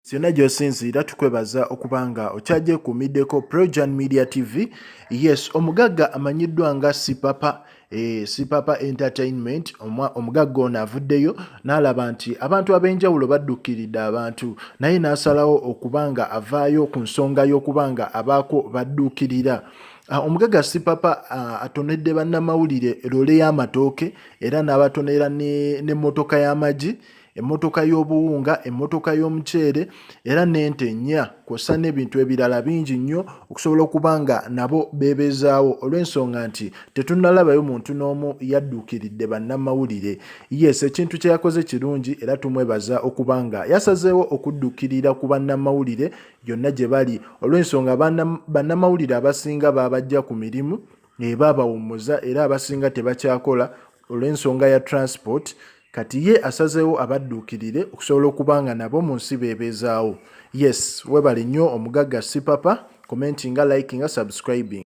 Siona gyosinziira tukwebaza okubanga okyagyeekuumiddeko Projan Media TV. Yes, omugagga amanyiddwa nga Sipapa, Sipapa Entertainment. Omugagga ono avuddeyo n'alaba nti abantu ab'enjawulo baddukiridde abantu, naye n'asalawo okubanga avaayo ku nsonga y'okubanga abaako badduukirira. Omugagga Sipapa atonedde bannamawulire loole y'amatooke era n'abatonera n'emmotoka y'amagi, emmotoka y'obuwunga, emmotoka y'omuceere era n'ente nnya kw'ossa n'ebintu ebirala bingi nnyo okusobola okubanga nabo beebezaawo olw'ensonga nti tetunnalabayo muntu n'omu yadduukiridde bannamawulire. Yes, ekintu kye yakoze kirungi era tumwebaza okubanga yasazeewo okuddukirira ku bannamawulire yonna gye bali olw'ensonga bannamawulire abasinga baabajja ku mirimu baabawummuza era abasinga tebakyakola olw'ensonga ya transport. Kati ye asazeewo abadduukirire okusobola okubanga nabo mu nsi beebezaawo. Yes, webale nnyo omugagga Sipapa, commentinga, likinga, subscribing.